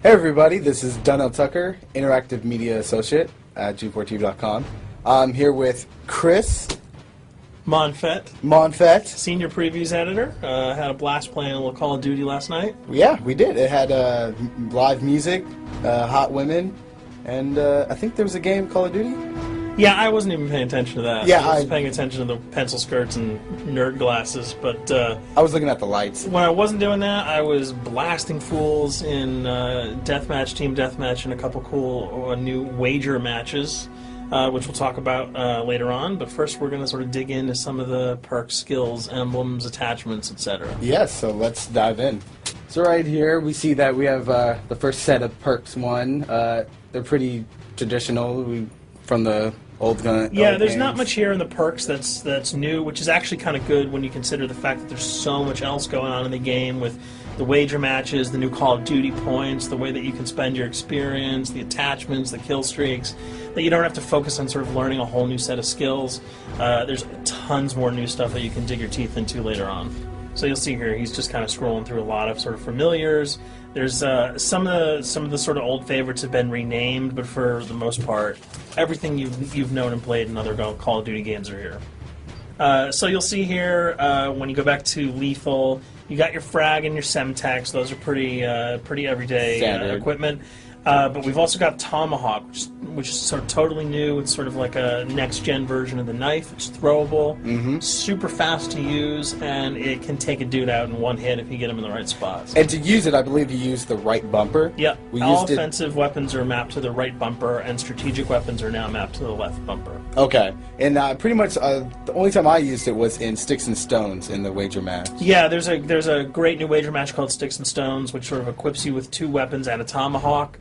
Hey everybody, this is Donnell Tucker, Interactive Media Associate at G4TV.com. I'm here with Chris Monfett, Senior Previews Editor. Had a blast playing a little Call of Duty last night. Yeah, we did. It had live music, hot women, and I think there was a game, Call of Duty? Yeah, I wasn't even paying attention to that. Yeah, I was paying attention to the pencil skirts and nerd glasses, but I was looking at the lights. When I wasn't doing that, I was blasting fools in deathmatch, team deathmatch, and a couple cool new wager matches, which we'll talk about later on. But first, we're going to sort of dig into some of the perks, skills, emblems, attachments, etc. Yes, so let's dive in. So right here, we see that we have the first set of perks one. They're pretty traditional from the old gun. Yeah, there's not much here in the perks that's new, which is actually kind of good when you consider the fact that there's so much else going on in the game with the wager matches, the new Call of Duty points, the way that you can spend your experience, the attachments, the kill streaks, that you don't have to focus on sort of learning a whole new set of skills. There's tons more new stuff that you can dig your teeth into later on. So you'll see here, he's just kind of scrolling through a lot of sort of familiars. There's some of the sort of old favorites have been renamed, but for the most part, everything you've known and played in other Call of Duty games are here. So you'll see here when you go back to lethal, you got your frag and your semtex. Those are pretty everyday equipment. But we've also got Tomahawk, which is sort of totally new. It's sort of like a next-gen version of the knife. It's throwable, super fast to use, and it can take a dude out in one hit if you get him in the right spots. And to use it, I believe you use the right bumper. Yep. All offensive weapons are mapped to the right bumper, and strategic weapons are now mapped to the left bumper. Okay. And pretty much the only time I used it was in Sticks and Stones in the wager match. Yeah, there's a great new wager match called Sticks and Stones, which sort of equips you with 2 weapons and a tomahawk.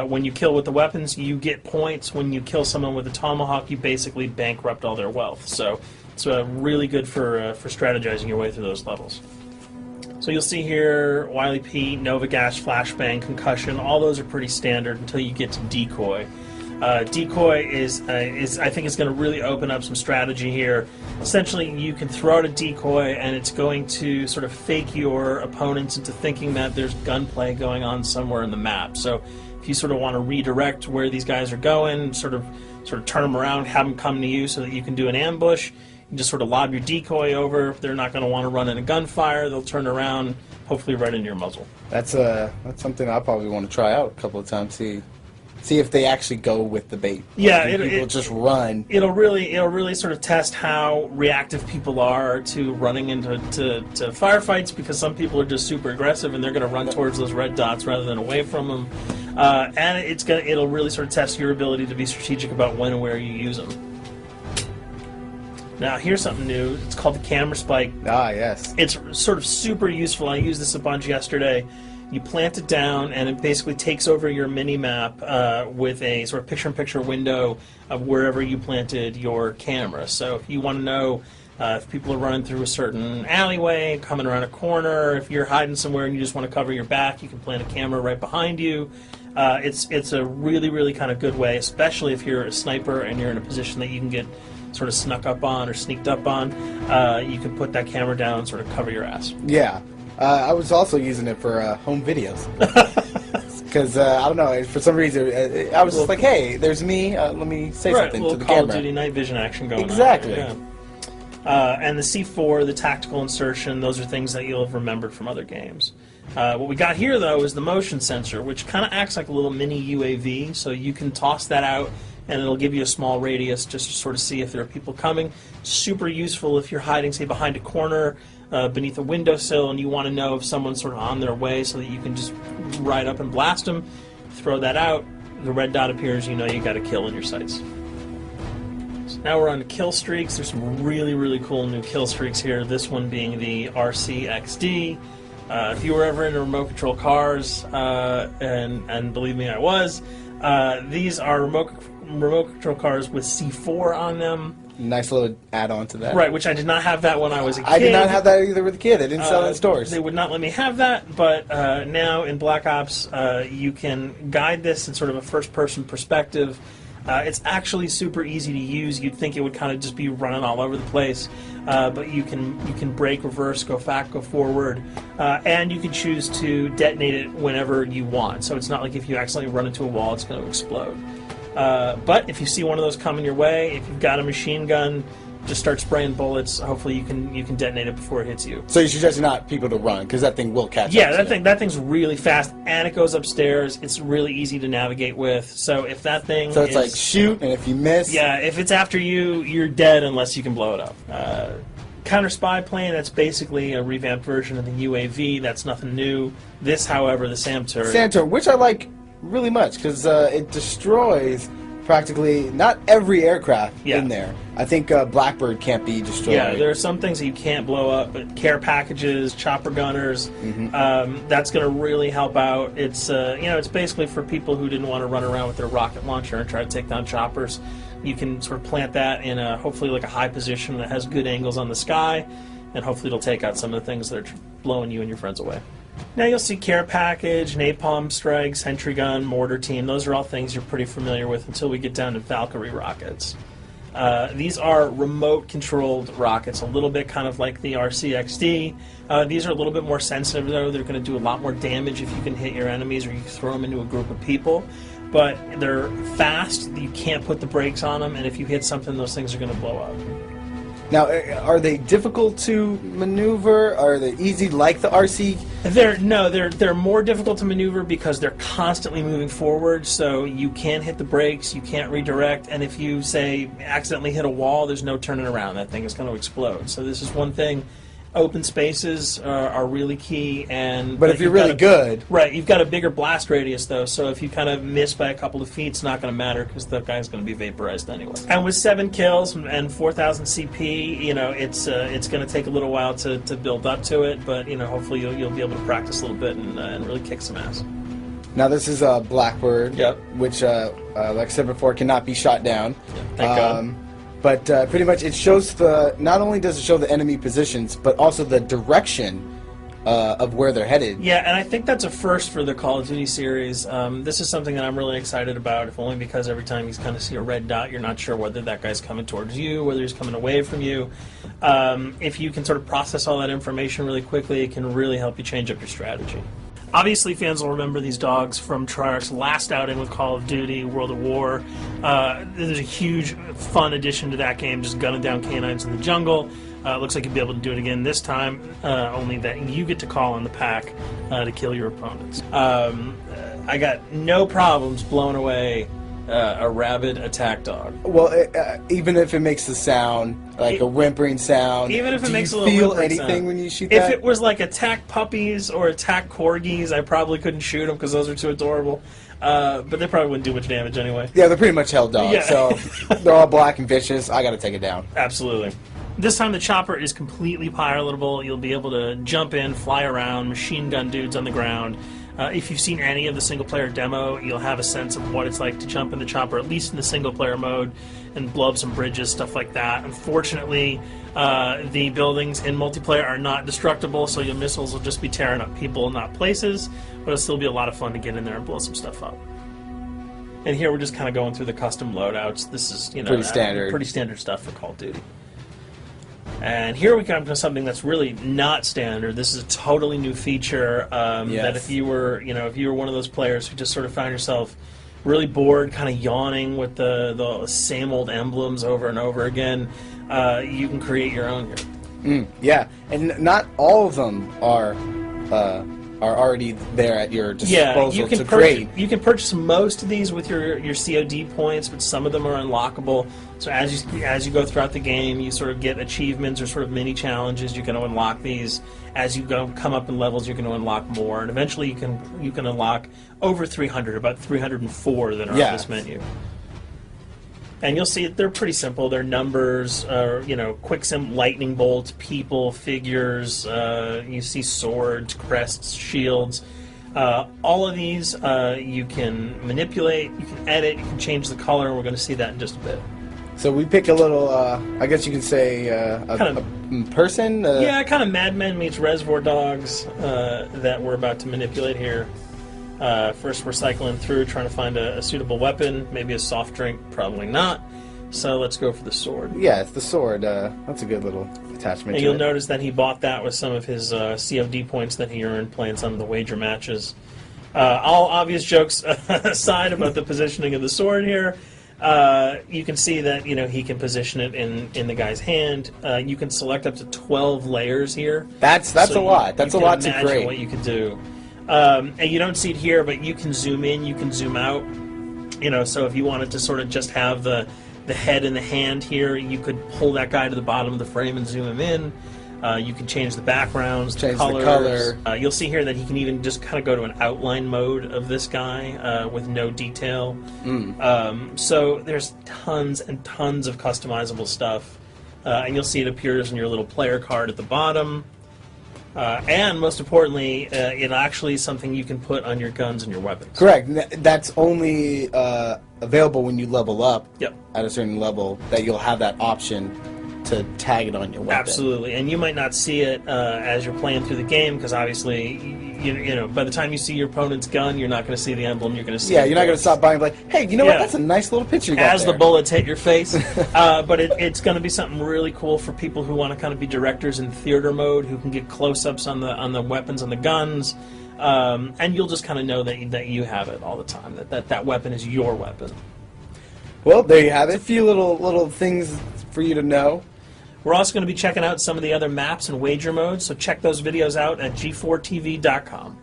When you kill with the weapons, you get points. When you kill someone with a tomahawk, you basically bankrupt all their wealth. So it's really good for strategizing your way through those levels. So you'll see here, Wily Pete, Nova Gas, Flashbang, Concussion. All those are pretty standard until you get to Decoy. Decoy is I think it's going to really open up some strategy here. Essentially, you can throw out a decoy, and it's going to sort of fake your opponents into thinking that there's gunplay going on somewhere in the map. So if you sort of want to redirect where these guys are going, sort of turn them around, have them come to you so that you can do an ambush, you just sort of lob your decoy over. If they're not going to want to run in a gunfire, they'll turn around, hopefully right into your muzzle. That's something I'll probably want to try out a couple of times, see if they actually go with the bait. Yeah, people just run. It'll really sort of test how reactive people are to running into firefights, because some people are just super aggressive and they're going to run towards those red dots rather than away from them. And it'll really sort of test your ability to be strategic about when and where you use them. Now, here's something new. It's called the camera spike. Ah, yes. It's sort of super useful. I used this a bunch yesterday. You plant it down, and it basically takes over your mini-map with a sort of picture-in-picture window of wherever you planted your camera. So if you want to know if people are running through a certain alleyway, coming around a corner, if you're hiding somewhere and you just want to cover your back, you can plant a camera right behind you. It's a really kind of good way, especially if you're a sniper and you're in a position that you can get sort of snuck up on or sneaked up on. You can put that camera down and sort of cover your ass. Yeah. I was also using it for home videos. Because, I don't know, for some reason, I was just like, hey, there's me, let me say something to the Call camera. of Duty night vision action going on. Exactly. Yeah. And the C4, the tactical insertion, those are things that you'll have remembered from other games. What we got here, though, is the motion sensor, which kind of acts like a little mini UAV, so you can toss that out, and it'll give you a small radius just to sort of see if there are people coming. Super useful if you're hiding, say, behind a corner, beneath a windowsill, and you want to know if someone's sort of on their way so that you can just ride up and blast them. Throw that out, the red dot appears, you know you got a kill in your sights. So now we're on to kill streaks. There's some really cool new kill streaks here, this one being the RCXD. If you were ever into remote control cars, and believe me, I was, these are remote control cars with C4 on them. Nice little add-on to that. Right, which I did not have that when I was a kid. I did not have that either with a kid. They didn't sell it in stores. They would not let me have that, but now in Black Ops, you can guide this in sort of a first-person perspective. It's actually super easy to use. You'd think it would kind of just be running all over the place. but you can brake, reverse, go back, go forward, and you can choose to detonate it whenever you want. So it's not like if you accidentally run into a wall, it's going to explode. But if you see one of those coming your way, if you've got a machine gun, just start spraying bullets. Hopefully you can detonate it before it hits you. So you suggest not people to run, because that thing will catch up. Yeah, that thing's really fast, and it goes upstairs. It's really easy to navigate with. So if that thing So it's like shoot, and if you miss... Yeah, if it's after you, you're dead unless you can blow it up. Counter spy plane, that's basically a revamped version of the UAV. That's nothing new. This, however, the SAM turret... SAM turret, which I like really much, because it destroys... practically not every aircraft in there. I think Blackbird can't be destroyed. Yeah, there are some things that you can't blow up, but care packages, chopper gunners, that's going to really help out. It's it's basically for people who didn't want to run around with their rocket launcher and try to take down choppers. You can sort of plant that in hopefully like a high position that has good angles on the sky, and hopefully it'll take out some of the things that are blowing you and your friends away. Now you'll see care package, napalm strike, sentry gun, mortar team. Those are all things you're pretty familiar with until we get down to Valkyrie rockets. These are remote-controlled rockets, a little bit kind of like the RCXD. These are a little bit more sensitive, though. They're going to do a lot more damage if you can hit your enemies or you throw them into a group of people. But they're fast, you can't put the brakes on them, and if you hit something, those things are going to blow up. Now, are they difficult to maneuver? Are they easy like the RC? They're more difficult to maneuver because they're constantly moving forward, so you can't hit the brakes, you can't redirect, and if you, say, accidentally hit a wall, there's no turning around. That thing is going to explode. So this is one thing. Open spaces are really key, but if you're really good, right? You've got a bigger blast radius though, so if you kind of miss by a couple of feet, it's not going to matter because the guy's going to be vaporized anyway. And with 7 kills and 4,000 CP, it's going to take a little while to build up to it, but hopefully you'll be able to practice a little bit and really kick some ass. Now this is a Blackbird, which, like I said before, cannot be shot down. Yeah, thank God. But pretty much it shows not only does it show the enemy positions, but also the direction of where they're headed. Yeah, and I think that's a first for the Call of Duty series. This is something that I'm really excited about, if only because every time you kind of see a red dot, you're not sure whether that guy's coming towards you, whether he's coming away from you. If you can sort of process all that information really quickly, it can really help you change up your strategy. Obviously, fans will remember these dogs from Treyarch's last outing with Call of Duty, World at War. There's a huge, fun addition to that game, just gunning down canines in the jungle. Looks like you'll be able to do it again this time, only that you get to call on the pack to kill your opponents. I got no problems blowing away a rabid attack dog. Well, even if it makes the sound, like a whimpering sound, even if it makes a little whimpering feel anything sound. When you shoot if that? If it was like attack puppies or attack corgis, I probably couldn't shoot them because those are too adorable. But they probably wouldn't do much damage anyway. Yeah, they're pretty much held dogs, yeah. So they're all black and vicious. I got to take it down. Absolutely. This time the chopper is completely pilotable. You'll be able to jump in, fly around, machine gun dudes on the ground. If you've seen any of the single-player demo, you'll have a sense of what it's like to jump in the chopper, at least in the single-player mode, and blow up some bridges, stuff like that. Unfortunately, the buildings in multiplayer are not destructible, so your missiles will just be tearing up people, not places, but it'll still be a lot of fun to get in there and blow some stuff up. And here we're just kind of going through the custom loadouts. This is, pretty standard stuff for Call of Duty. And here we come to something that's really not standard. This is a totally new feature that if you were one of those players who just sort of found yourself really bored, kind of yawning with the same old emblems over and over again, you can create your own here. Yeah, and not all of them are already there at your disposal to create. You can purchase most of these with your COD points, but some of them are unlockable. So as you go throughout the game, you sort of get achievements or sort of mini challenges. You're going to unlock these. As you come up in levels, you're going to unlock more, and eventually you can unlock over 300, about 304 that are on this menu. And you'll see they're pretty simple. They're numbers, quick lightning bolts, people, figures. You see swords, crests, shields. All of these you can manipulate, you can edit, you can change the color, and we're going to see that in just a bit. So we pick a little, I guess you could say, a person? Yeah, kind of Mad Men meets Reservoir Dogs that we're about to manipulate here. First we're cycling through trying to find a suitable weapon, maybe a soft drink, probably not. So let's go for the sword. Yeah, it's the sword. That's a good little attachment. And to you'll it. notice that he bought that with some of his COD points that he earned playing some of the wager matches. All obvious jokes aside about the positioning of the sword here, you can see that he can position it in the guy's hand. You can select up to 12 layers here. That's a lot. That's a lot to imagine grade. what you could do. And you don't see it here, but you can zoom in, you can zoom out. So if you wanted to sort of just have the head and the hand here, you could pull that guy to the bottom of the frame and zoom him in. You can change the backgrounds, Change colors. the color. You'll see here that he can even just kind of go to an outline mode of this guy with no detail. So there's tons and tons of customizable stuff. And you'll see it appears in your little player card at the bottom. And most importantly, it actually is something you can put on your guns and your weapons. Correct. That's only available when you level up Yep. at a certain level, that you'll have that option to tag it on your weapon. Absolutely, and you might not see it as you're playing through the game, because obviously, by the time you see your opponent's gun, you're not going to see the emblem. You're going to see. Yeah, you're not going to stop by and be like, hey, you know what? That's a nice little picture you got as there. the bullets hit your face. But it's going to be something really cool for people who want to kind of be directors in theater mode, who can get close-ups on the weapons and the guns, and you'll just kind of know that you have it all the time. That weapon is your weapon. Well, there you have it. A few little things for you to know. We're also going to be checking out some of the other maps and wager modes, so check those videos out at g4tv.com.